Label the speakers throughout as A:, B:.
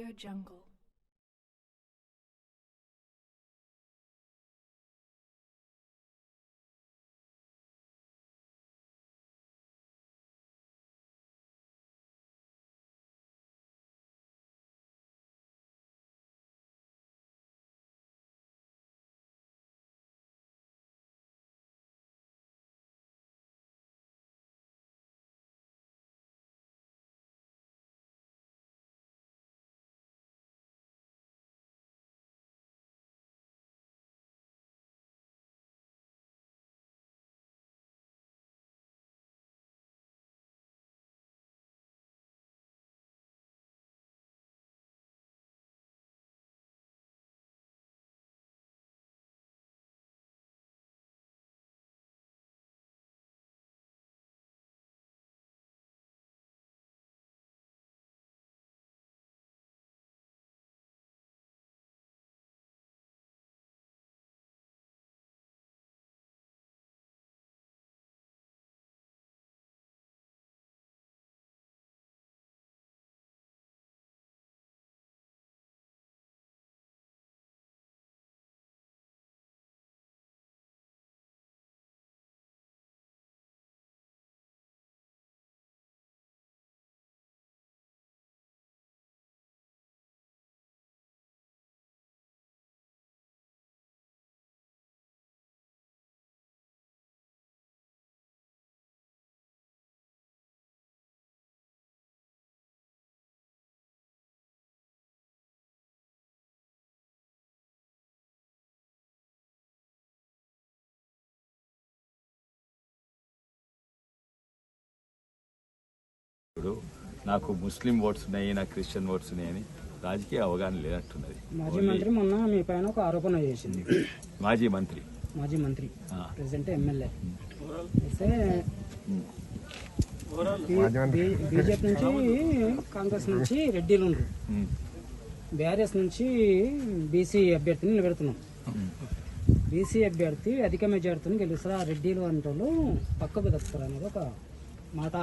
A: AudioJungle.
B: నాకు ముస్లిం oats ఉన్నాయి, నాకు క్రిస్టియన్ ఓట్స్ ఉన్నాయని రాజకీయ అవగాహన లేనట్టున్నది.
C: మాజీ మంత్రి మొన్న మీ పైన ఒక ఆరోపణ చేసింది.
B: మాజీ మంత్రి
C: ప్రెసిడెంట్ ఎమ్మెల్యే బీజేపీ నుంచి కాంగ్రెస్ నుంచి రెడ్డిలు ఉండ్రు, బీఆర్ఎస్ నుంచి బీసీ అభ్యర్థిని నిలబెడుతున్నాం. బీసీ అభ్యర్థి అధిక మెజార్టీని గెలుస్తారు, ఆ రెడ్డిలు అంటూ పక్కకు దక్కుతారు అనేది ఒక మాట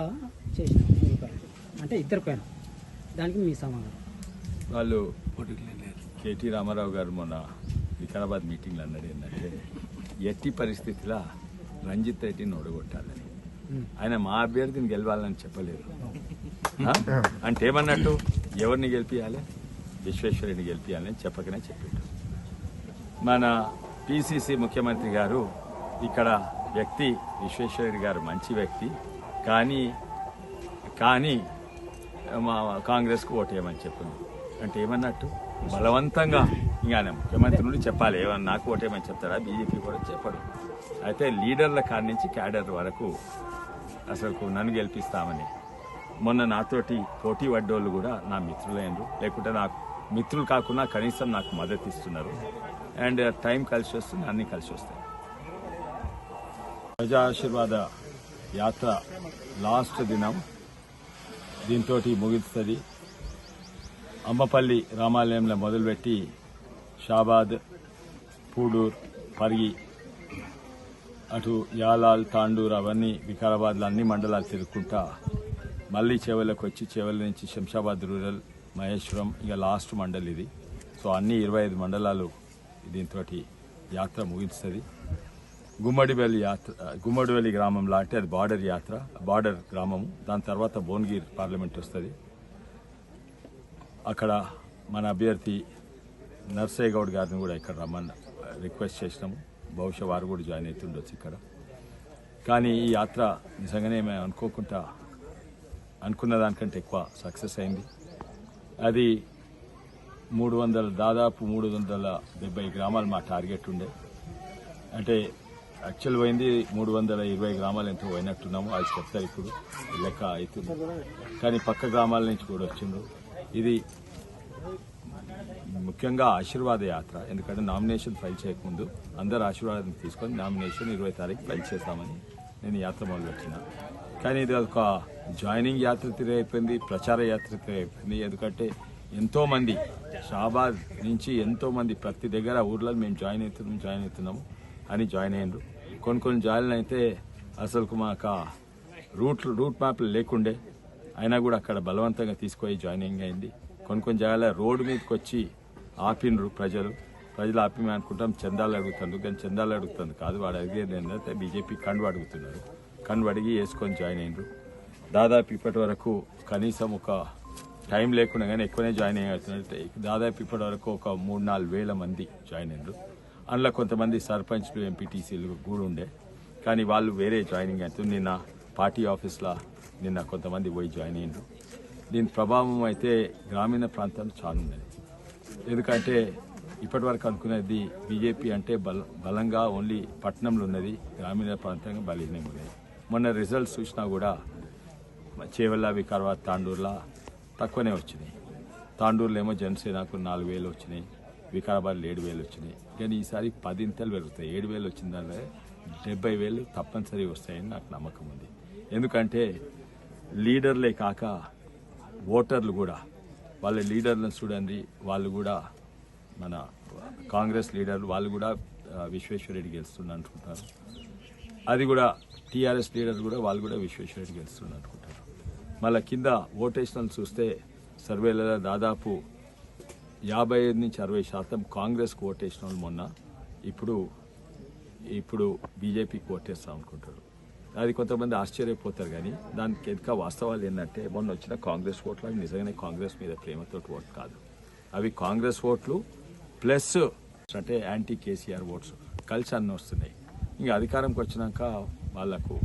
C: చేసిన మీ పైన, అంటే ఇద్దరి పైన. దానికి మీ సమాధానం?
B: వాళ్ళు కేటీ రామారావు గారు మొన్న వికారాబాద్ మీటింగ్లో అన్నాడు ఏంటంటే ఎట్టి పరిస్థితిలో రంజిత్ రెడ్డిని ఓడగొట్టాలని. ఆయన మా అభ్యర్థిని గెలవాలని చెప్పలేదు. అంటే ఏమన్నట్టు ఎవరిని గెలిపియాలి, విశ్వేశ్వరుడిని గెలిపియాలని చెప్పకనే చెప్పాడు. మన పిసిసి ముఖ్యమంత్రి గారు ఇక్కడ వ్యక్తి విశ్వేశ్వరుడి గారు మంచి వ్యక్తి, కానీ మా కాంగ్రెస్కు ఓటేయమని చెప్పింది. అంటే ఏమన్నట్టు బలవంతంగా ఇంకా ముఖ్యమంత్రి నుండి చెప్పాలి, ఏమన్నా నాకు ఓటేయమని చెప్తారా, బీజేపీ కూడా చెప్పడు. అయితే లీడర్ల కాడి నుంచి క్యాడర్ వరకు అసలు నన్ను గెలిపిస్తామని మొన్న నాతోటి పోటీ పడ్డోళ్ళు కూడా నా మిత్రులైనరు, లేకుంటే నాకు మిత్రులు కాకుండా కనీసం నాకు మద్దతు ఇస్తున్నారు. అండ్ టైం కలిసి వస్తుంది, అన్నీ కలిసి వస్తాయి. ప్రజా ఆశీర్వాద యాత్ర లాస్ట్ దినం దీంతో ముగుస్తుంది. అమ్మపల్లి రామాలయంలో మొదలుపెట్టి షాబాద్, పూడూర్, పరిగి, అటు యాలాల్, తాండూర్, అవన్నీ వికారాబాద్లో అన్ని మండలాలు తిరుగుకుంటా మళ్ళీ చేవలకు వచ్చి చేవల నుంచి శంషాబాద్ రూరల్, మహేశ్వరం, ఇక లాస్ట్ మండల్ ఇది. సో అన్ని 25 మండలాలు దీంతో యాత్ర ముగిస్తుంది. గుమ్మడివెల్లి గ్రామంలో అంటే అది బార్డర్ గ్రామము. దాని తర్వాత భువనగిరి పార్లమెంట్ వస్తుంది. అక్కడ మన అభ్యర్థి నర్సయ్య గౌడ్ గారిని కూడా ఇక్కడ రమ్మని రిక్వెస్ట్ చేసినాము. బహుశా వారు కూడా జాయిన్ అవుతుండొచ్చు ఇక్కడ. కానీ ఈ యాత్ర నిజంగానే మేము అనుకున్న దానికంటే ఎక్కువ సక్సెస్ అయింది. అది దాదాపు 370 గ్రామాలు మా టార్గెట్ ఉండే. అంటే యాక్చువల్ పోయింది 320 గ్రామాలు ఎంతో పోయినట్టున్నాము. అది చెప్తారు ఇప్పుడు లెక్క అవుతుంది. కానీ పక్క గ్రామాల నుంచి కూడా వచ్చిండ్రు. ఇది ముఖ్యంగా ఆశీర్వాద యాత్ర. ఎందుకంటే నామినేషన్ ఫైల్ చేయకముందు అందరు ఆశీర్వాదం తీసుకొని నామినేషన్ 20 తారీఖు ఫైల్ చేస్తామని నేను యాత్ర మొదలుపెట్టిన. కానీ ఇది ఒక జాయినింగ్ యాత్ర తిరిగిపోయింది, ప్రచార యాత్ర తిరిగిపోయింది. ఎందుకంటే ఎంతోమంది షాబాద్ నుంచి ఎంతోమంది ప్రతి దగ్గర ఊర్లలో మేము జాయిన్ అవుతున్నాము అని జాయిన్ అయ్యారు. కొన్ని జాయిన్ అయితే అసలు మాకు రూట్ మ్యాప్లు లేకుండే, అయినా కూడా అక్కడ బలవంతంగా తీసుకొని జాయినింగ్ అయింది. కొన్ని జాగాల రోడ్డు మీదకి వచ్చి ఆపినరు ప్రజలు ఆపి మేము అనుకుంటాం చందాలు అడుగుతారు, కానీ చందాలు అడుగుతుంది కాదు. వాడు అడిగేది ఏంటంటే బీజేపీ కండు అడుగుతున్నారు. కండు అడిగి వేసుకొని జాయిన్ అయినరు. దాదాపు ఇప్పటి వరకు కనీసం ఒక టైం లేకుండా కానీ ఎక్కువనే జాయిన్ అయ్యారు. దాదాపు ఇప్పటి వరకు ఒక 3-4 వేల మంది జాయిన్ అయినరు. అందులో కొంతమంది సర్పంచ్లు, ఎంపీటీసీలు కూడా ఉండే, కానీ వాళ్ళు వేరే జాయినింగ్ అవుతుంది. నిన్న పార్టీ ఆఫీస్లో నిన్న కొంతమంది పోయి జాయిన్ అయ్యారు. దీని ప్రభావం అయితే గ్రామీణ ప్రాంతాలు చాలా ఉన్నది. ఎందుకంటే ఇప్పటి వరకు అనుకునేది బీజేపీ అంటే బలంగా ఓన్లీ పట్టణంలో ఉన్నది, గ్రామీణ ప్రాంతంగా బలహీనంగా ఉన్నది. మొన్న రిజల్ట్స్ చూసినా కూడా చేవెళ్ళ, వికారాబాద్, తాండూరులో తక్కువనే వచ్చినాయి. తాండూరులో ఏమో జనసేనకు 4,000 వచ్చినాయి, వికారాబాద్లో 7,000 వచ్చినాయి. కానీ ఈసారి 10 ఇంతలు పెరుగుతాయి. 7,000 వచ్చిన దానిలో 70,000 తప్పనిసరి వస్తాయని నాకు నమ్మకం ఉంది. ఎందుకంటే లీడర్లే కాక ఓటర్లు కూడా, వాళ్ళ లీడర్లను చూడండి, వాళ్ళు కూడా మన కాంగ్రెస్ లీడర్లు వాళ్ళు కూడా విశ్వేశ్వరరెడ్డి గెలుస్తున్నారు అనుకుంటారు. అది కూడా టీఆర్ఎస్ లీడర్ కూడా వాళ్ళు కూడా విశ్వేశ్వరరెడ్డి గెలుస్తున్నారు అనుకుంటారు. మళ్ళీ కింద ఓటేషన్లు చూస్తే సర్వేలలో దాదాపు 55-60% కాంగ్రెస్కు ఓటేసిన వాళ్ళు మొన్న ఇప్పుడు బీజేపీకి ఓటేస్తాం అనుకుంటారు. అది కొంతమంది ఆశ్చర్యపోతారు. కానీ దానికి ఎదుక వాస్తవాలు ఏంటంటే మొన్న వచ్చిన కాంగ్రెస్ ఓట్లు అవి నిజంగానే కాంగ్రెస్ మీద ప్రేమతో ఓట్లు కాదు. అవి కాంగ్రెస్ ఓట్లు ప్లస్ అంటే యాంటీ కేసీఆర్ ఓట్స్ కలిసి అన్నీ వస్తున్నాయి. ఇంకా అధికారంకి వచ్చినాక వాళ్లకు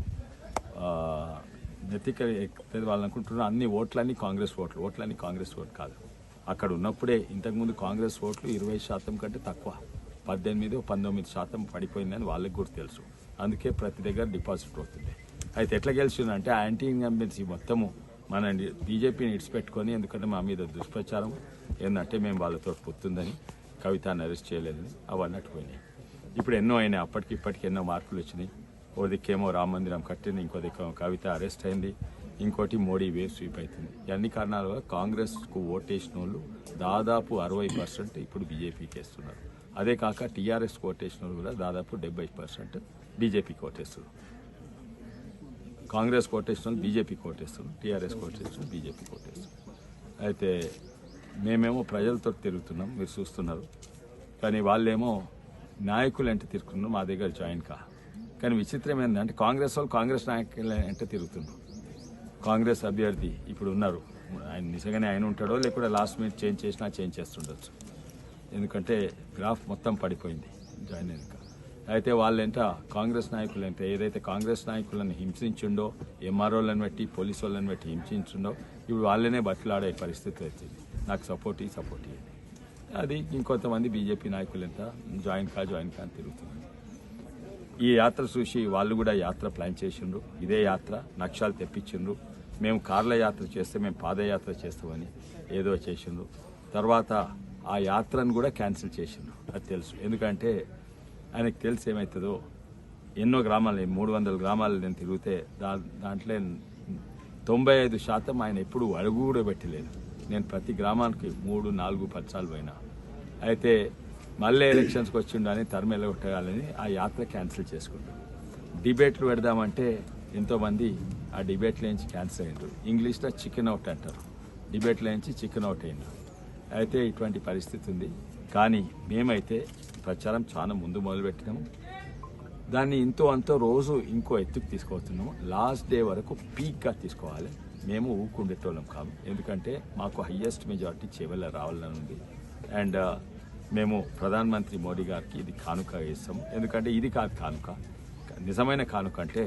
B: వాళ్ళు అనుకుంటున్నారు అన్ని ఓట్లన్నీ కాంగ్రెస్ ఓట్లన్నీ కాంగ్రెస్ ఓట్లు కాదు. అక్కడ ఉన్నప్పుడే ఇంతకుముందు కాంగ్రెస్ ఓట్లు 20% కంటే తక్కువ, 18-19% పడిపోయిందని వాళ్ళకి కూడా తెలుసు. అందుకే ప్రతి దగ్గర డిపాజిట్ అవుతుంది. అయితే ఎట్లా గెలిచిందంటే ఆ యాంటీ ఇన్కంబెన్సీ మొత్తము మన బీజేపీని ఇడిచిపెట్టుకొని, ఎందుకంటే మా మీద దుష్ప్రచారం ఏంటంటే మేము వాళ్ళతో పొత్తుందని, కవితను అరెస్ట్ చేయలేదని అవన్నీ అట్టుపోయినాయి. ఇప్పుడు ఎన్నో అయినాయి, అప్పటికి ఇప్పటికి ఎన్నో మార్పులు వచ్చినాయి. ఓ దిక్కేమో రామ మందిరం కట్టింది, ఇంకో దిక్కేమో కవిత అరెస్ట్ అయింది, ఇంకోటి మోడీ వేవ్ స్వీప్ అవుతుంది. ఇవన్నీ కారణాల వల్ల కాంగ్రెస్కు ఓటేసిన వాళ్ళు దాదాపు 60% ఇప్పుడు బీజేపీకి వేస్తున్నారు. అదే కాక టీఆర్ఎస్కి ఓటేసిన వాళ్ళు కూడా దాదాపు 70% బీజేపీకి ఓటేస్తున్నారు. కాంగ్రెస్ ఓటేసిన వాళ్ళు బీజేపీకి ఓటేస్తున్నారు, టీఆర్ఎస్ ఓటేస్తున్నారు, బీజేపీకి ఓటేస్తున్నారు. అయితే మేమేమో ప్రజలతో తిరుగుతున్నాం, మీరు చూస్తున్నారు. కానీ వాళ్ళేమో నాయకులు అంటే తిరుగుతున్నారు, మా దగ్గర జాయిన్ కానీ విచిత్రం ఏంటంటే కాంగ్రెస్ వాళ్ళు కాంగ్రెస్ నాయకులు అంటే తిరుగుతున్నారు. కాంగ్రెస్ అభ్యర్థి ఇప్పుడు ఉన్నారు, ఆయన నిజంగానే ఆయన ఉంటాడో లేకపోతే లాస్ట్ మినిట్ చేంజ్ చేస్తుండొచ్చు. ఎందుకంటే గ్రాఫ్ మొత్తం పడిపోయింది జాయిన్ అయ్యాక. అయితే వాళ్ళంట కాంగ్రెస్ నాయకులు అంటే ఏదైతే కాంగ్రెస్ నాయకులను హింసించిండో, ఎంఆర్ఓలను బట్టి పోలీసు వాళ్ళని బట్టి హింసించిండో, ఇప్పుడు వాళ్ళనే బట్టలాడే పరిస్థితి అవుతుంది. నాకు సపోర్ట్ ఇవ్వండి. అది ఇంకొంతమంది బీజేపీ నాయకులు ఎంత జాయిన్ అని తిరుగుతున్నారు. ఈ యాత్ర చూసి వాళ్ళు కూడా యాత్ర ప్లాన్ చేసిండ్రు. ఇదే యాత్ర నక్షాలు తెప్పించిండ్రు. మేము కార్ల యాత్ర చేస్తే మేము పాదయాత్ర చేస్తామని ఏదో చేసిండ్రు. తర్వాత ఆ యాత్రను కూడా క్యాన్సిల్ చేసిండ్రు. అది తెలుసు, ఎందుకంటే ఆయనకు తెలిసి ఏమవుతుందో. ఎన్నో గ్రామాలు 300 గ్రామాలు నేను తిరిగితే దాంట్లో 95% ఆయన ఎప్పుడు అడుగు కూడా పెట్టలేదు. నేను ప్రతి గ్రామానికి 3-4 పచ్చాలు పోయినా. అయితే మళ్ళీ ఎలక్షన్స్కి వచ్చిండని తరిమి వెళ్ళగొట్టగాలని ఆ యాత్ర క్యాన్సిల్ చేసుకుంటాం. డిబేట్లు పెడదామంటే ఎంతోమంది ఆ డిబేట్ల నుంచి క్యాన్సిల్ అయ్యారు. ఇంగ్లీష్లో చికెన్ అవుట్ అంటారు, డిబేట్ల నుంచి చికెన్ అవుట్ అయ్యారు. అయితే ఇటువంటి పరిస్థితి ఉంది. కానీ మేమైతే ప్రచారం చాలా ముందు మొదలుపెట్టినాము. దాన్ని అంతో రోజు ఇంకో ఎత్తుకు తీసుకుపోతున్నాము. లాస్ట్ డే వరకు పీక్గా తీసుకోవాలి. మేము ఊకుండేటోళ్ళం కాదు, ఎందుకంటే మాకు హయ్యెస్ట్ మెజారిటీ చేవెళ్ళ రావాలని ఉంది. అండ్ మేము ప్రధానమంత్రి మోడీ గారికి ఇది కానుక ఇస్తాము. ఎందుకంటే ఇది కాదు కానుక, నిజమైన కానుక అంటే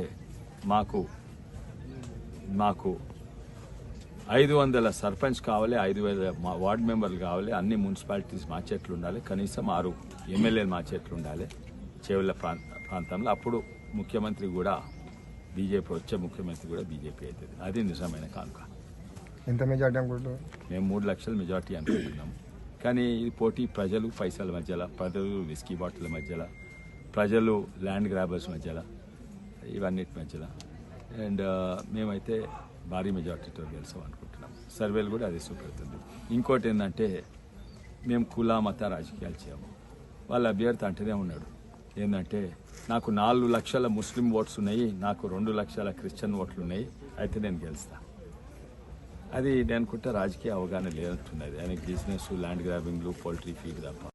B: మాకు 500 సర్పంచ్ కావాలి, 5,000 వార్డు మెంబర్లు కావాలి, అన్ని మున్సిపాలిటీస్ మా చేతులు ఉండాలి, కనీసం 6 ఎమ్మెల్యేలు మా చేతులు ఉండాలి చేవెళ్ళ ప్రాంతంలో. అప్పుడు ముఖ్యమంత్రి కూడా బీజేపీ, వచ్చే ముఖ్యమంత్రి కూడా బీజేపీ అవుతుంది. అది నిజమైన కానుక.
A: ఎంత మెజార్టీ అనుకుంటున్నాం?
B: మేము 3 లక్షల మెజార్టీ అనుకుంటున్నాము. కానీ ఇది పోటీ ప్రజలు పైసల మధ్యలో, ప్రజలు విస్కీ బాటిల్ మధ్యలో, ప్రజలు ల్యాండ్ గ్రాబర్స్ మధ్యలో, ఇవన్నిటి మధ్యలో. అండ్ మేమైతే భారీ మెజార్టీతో గెలుస్తాం అనుకుంటున్నాం. సర్వేలు కూడా అదే చూపెడుతుంది. ఇంకోటి ఏంటంటే మేము కుల మత రాజకీయాలు చేయము. వాళ్ళ అభ్యర్థి అంటేనే ఉన్నాడు ఏంటంటే నాకు 4 లక్షల ముస్లిం ఓట్స్ ఉన్నాయి, నాకు 2 లక్షల క్రిస్టియన్ ఓట్లు ఉన్నాయి, అయితే నేను గెలుస్తా. అది నేను అనుకుంటే రాజకీయ అవగాహన లేనట్టున్నది. ఆయనకి బిజినెస్, ల్యాండ్ గ్రాబింగ్లు, పౌల్ట్రీ ఫీడ్ తప్ప.